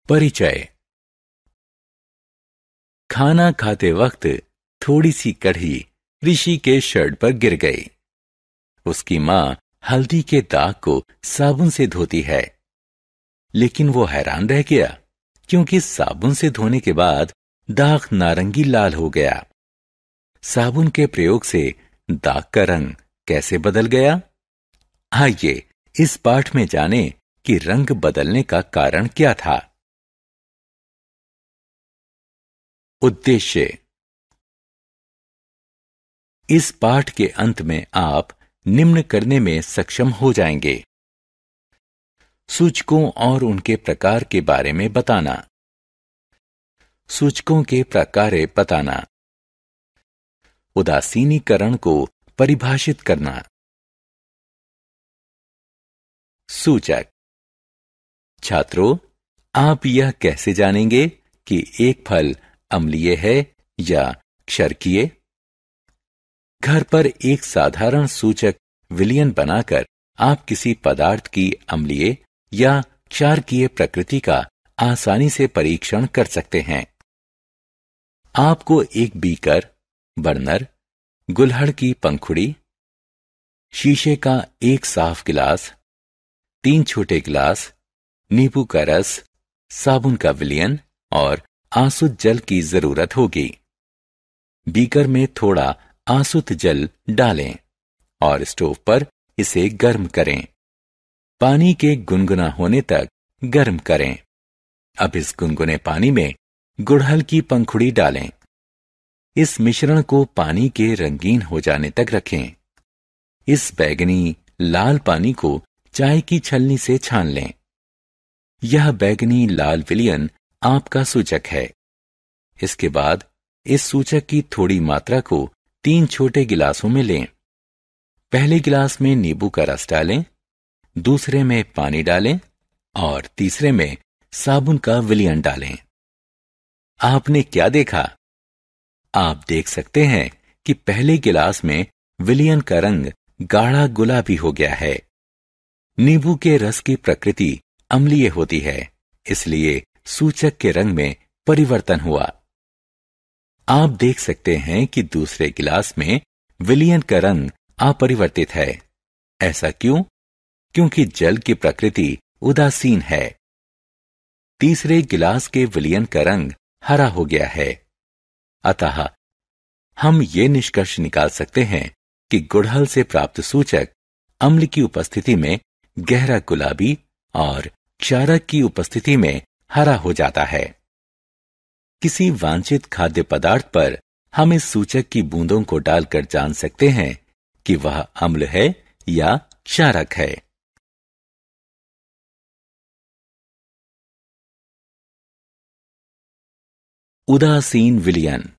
परिचय। खाना खाते वक्त थोड़ी सी कढ़ी ऋषि के शर्ट पर गिर गई। उसकी माँ हल्दी के दाग को साबुन से धोती है, लेकिन वो हैरान रह गया क्योंकि साबुन से धोने के बाद दाग नारंगी लाल हो गया। साबुन के प्रयोग से दाग का रंग कैसे बदल गया? आइए इस पाठ में जानें कि रंग बदलने का कारण क्या था। उद्देश्य। इस पाठ के अंत में आप निम्न करने में सक्षम हो जाएंगे: सूचकों और उनके प्रकार के बारे में बताना, सूचकों के प्रकार बताना, उदासीनीकरण को परिभाषित करना। सूचक। छात्रों, आप यह कैसे जानेंगे कि एक फल अम्लीय है या क्षारकीय? घर पर एक साधारण सूचक विलयन बनाकर आप किसी पदार्थ की अम्लीय या क्षारकीय प्रकृति का आसानी से परीक्षण कर सकते हैं। आपको एक बीकर, बर्नर, गुलहड़ की पंखुड़ी, शीशे का एक साफ गिलास, 3 छोटे गिलास, नींबू का रस, साबुन का विलयन और आसुत जल की जरूरत होगी। बीकर में थोड़ा आसुत जल डालें और स्टोव पर इसे गर्म करें। पानी के गुनगुना होने तक गर्म करें। अब इस गुनगुने पानी में गुड़हल की पंखुड़ी डालें। इस मिश्रण को पानी के रंगीन हो जाने तक रखें। इस बैंगनी लाल पानी को चाय की छलनी से छान लें। यह बैंगनी लाल विलयन आपका सूचक है। इसके बाद इस सूचक की थोड़ी मात्रा को 3 छोटे गिलासों में लें। पहले गिलास में नींबू का रस डालें, दूसरे में पानी डालें और तीसरे में साबुन का विलयन डालें। आपने क्या देखा? आप देख सकते हैं कि पहले गिलास में विलयन का रंग गाढ़ा गुलाबी हो गया है। नींबू के रस की प्रकृति अम्लीय होती है, इसलिए सूचक के रंग में परिवर्तन हुआ। आप देख सकते हैं कि दूसरे गिलास में विलयन का रंग अपरिवर्तित है। ऐसा क्यों? क्योंकि जल की प्रकृति उदासीन है। तीसरे गिलास के विलयन का रंग हरा हो गया है। अतः हम ये निष्कर्ष निकाल सकते हैं कि गुड़हल से प्राप्त सूचक अम्ल की उपस्थिति में गहरा गुलाबी और क्षारक की उपस्थिति में हरा हो जाता है। किसी वांछित खाद्य पदार्थ पर हम इस सूचक की बूंदों को डालकर जान सकते हैं कि वह अम्ल है या क्षारक है। उदासीन विलयन।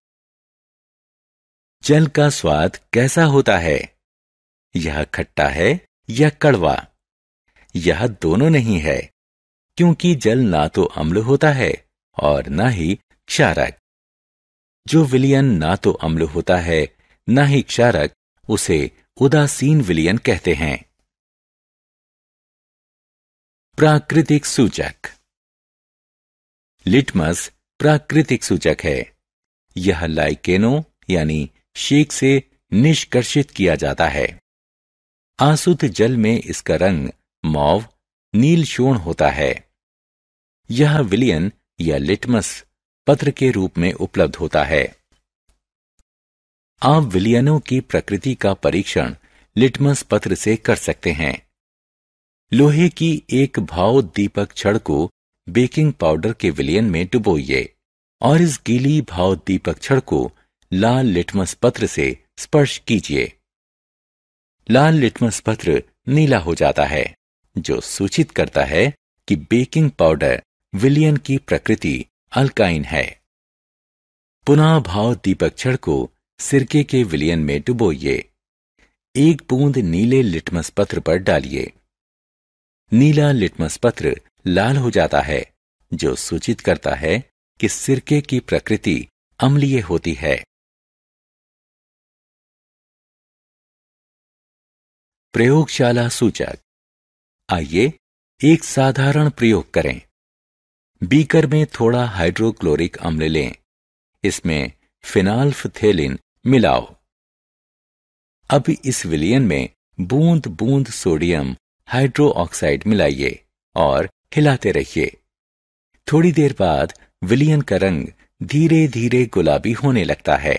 जल का स्वाद कैसा होता है? यह खट्टा है या कड़वा? यह दोनों नहीं है, क्योंकि जल ना तो अम्ल होता है और ना ही क्षारक। जो विलयन ना तो अम्ल होता है ना ही क्षारक, उसे उदासीन विलयन कहते हैं। प्राकृतिक सूचक। लिटमस प्राकृतिक सूचक है। यह लाइकेनो यानी शेक से निष्कर्षित किया जाता है। आसुत जल में इसका रंग मौव नील शोण होता है। यह विलयन या लिटमस पत्र के रूप में उपलब्ध होता है। आप विलयनों की प्रकृति का परीक्षण लिटमस पत्र से कर सकते हैं। लोहे की एक भावोद्दीपक छड़ को बेकिंग पाउडर के विलयन में डुबोइए और इस गीली भावोद्दीपक छड़ को लाल लिटमस पत्र से स्पर्श कीजिए। लाल लिटमस पत्र नीला हो जाता है, जो सूचित करता है कि बेकिंग पाउडर विलयन की प्रकृति अल्काइन है। पुनः भावोद्दीपक छड़ को सिरके के विलयन में डुबोइए। 1 बूंद नीले लिटमस पत्र पर डालिए। नीला लिटमस पत्र लाल हो जाता है, जो सूचित करता है कि सिरके की प्रकृति अम्लीय होती है। प्रयोगशाला सूचक। आइए एक साधारण प्रयोग करें। बीकर में थोड़ा हाइड्रोक्लोरिक अम्ल लें। इसमें फिनाल्फथेलिन मिलाओ। अब इस विलयन में बूंद बूंद सोडियम हाइड्रोक्साइड मिलाइए और हिलाते रहिए। थोड़ी देर बाद विलयन का रंग धीरे धीरे गुलाबी होने लगता है।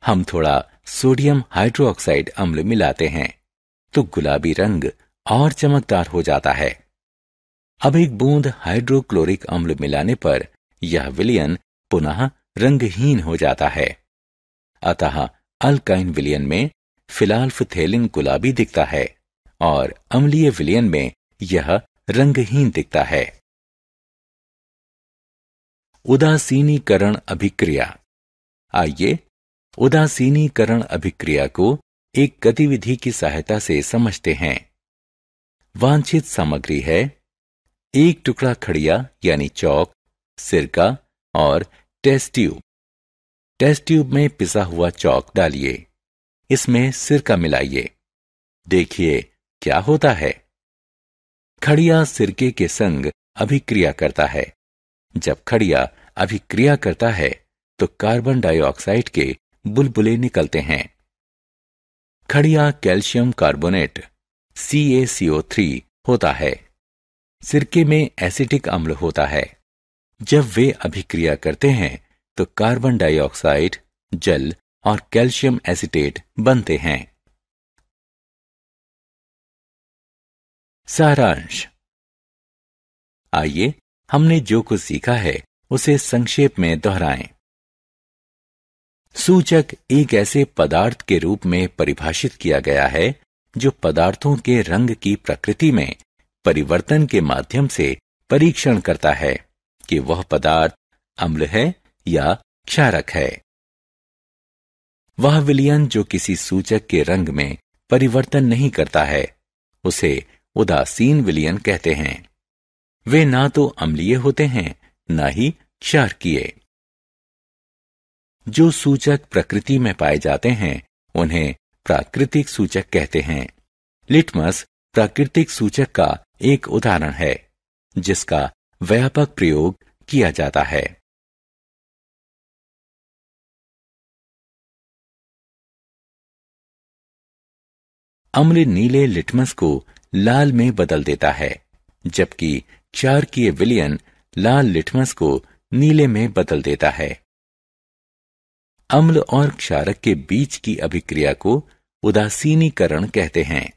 हम थोड़ा सोडियम हाइड्रोक्साइड अम्ल मिलाते हैं तो गुलाबी रंग और चमकदार हो जाता है। अब एक बूंद हाइड्रोक्लोरिक अम्ल मिलाने पर यह विलयन पुनः रंगहीन हो जाता है। अतः अल्काइन विलयन में फिनाल्फथेलिन गुलाबी दिखता है और अम्लीय विलयन में यह रंगहीन दिखता है। उदासीनीकरण अभिक्रिया। आइए उदासीनीकरण अभिक्रिया को एक गतिविधि की सहायता से समझते हैं। वांछित सामग्री है 1 टुकड़ा खड़िया यानी चौक, सिरका और टेस्ट ट्यूब। टेस्ट ट्यूब में पिसा हुआ चौक डालिए। इसमें सिरका मिलाइए। देखिए क्या होता है। खड़िया सिरके के संग अभिक्रिया करता है। जब खड़िया अभिक्रिया करता है तो कार्बन डाइऑक्साइड के बुलबुले निकलते हैं। खड़िया कैल्शियम कार्बोनेट CaCO3 होता है। सिरके में एसिटिक अम्ल होता है। जब वे अभिक्रिया करते हैं तो कार्बन डाइऑक्साइड, जल और कैल्शियम एसिटेट बनते हैं। सारांश। आइए हमने जो कुछ सीखा है उसे संक्षेप में दोहराएं। सूचक एक ऐसे पदार्थ के रूप में परिभाषित किया गया है जो पदार्थों के रंग की प्रकृति में परिवर्तन के माध्यम से परीक्षण करता है कि वह पदार्थ अम्ल है या क्षारक है। वह विलयन जो किसी सूचक के रंग में परिवर्तन नहीं करता है उसे उदासीन विलयन कहते हैं। वे ना तो अम्लीय होते हैं ना ही क्षारकीय। जो सूचक प्रकृति में पाए जाते हैं उन्हें प्राकृतिक सूचक कहते हैं। लिटमस प्राकृतिक सूचक का एक उदाहरण है जिसका व्यापक प्रयोग किया जाता है। अम्ल नीले लिटमस को लाल में बदल देता है, जबकि क्षारकीय विलयन लाल लिटमस को नीले में बदल देता है। अम्ल और क्षारक के बीच की अभिक्रिया को उदासीनीकरण कहते हैं।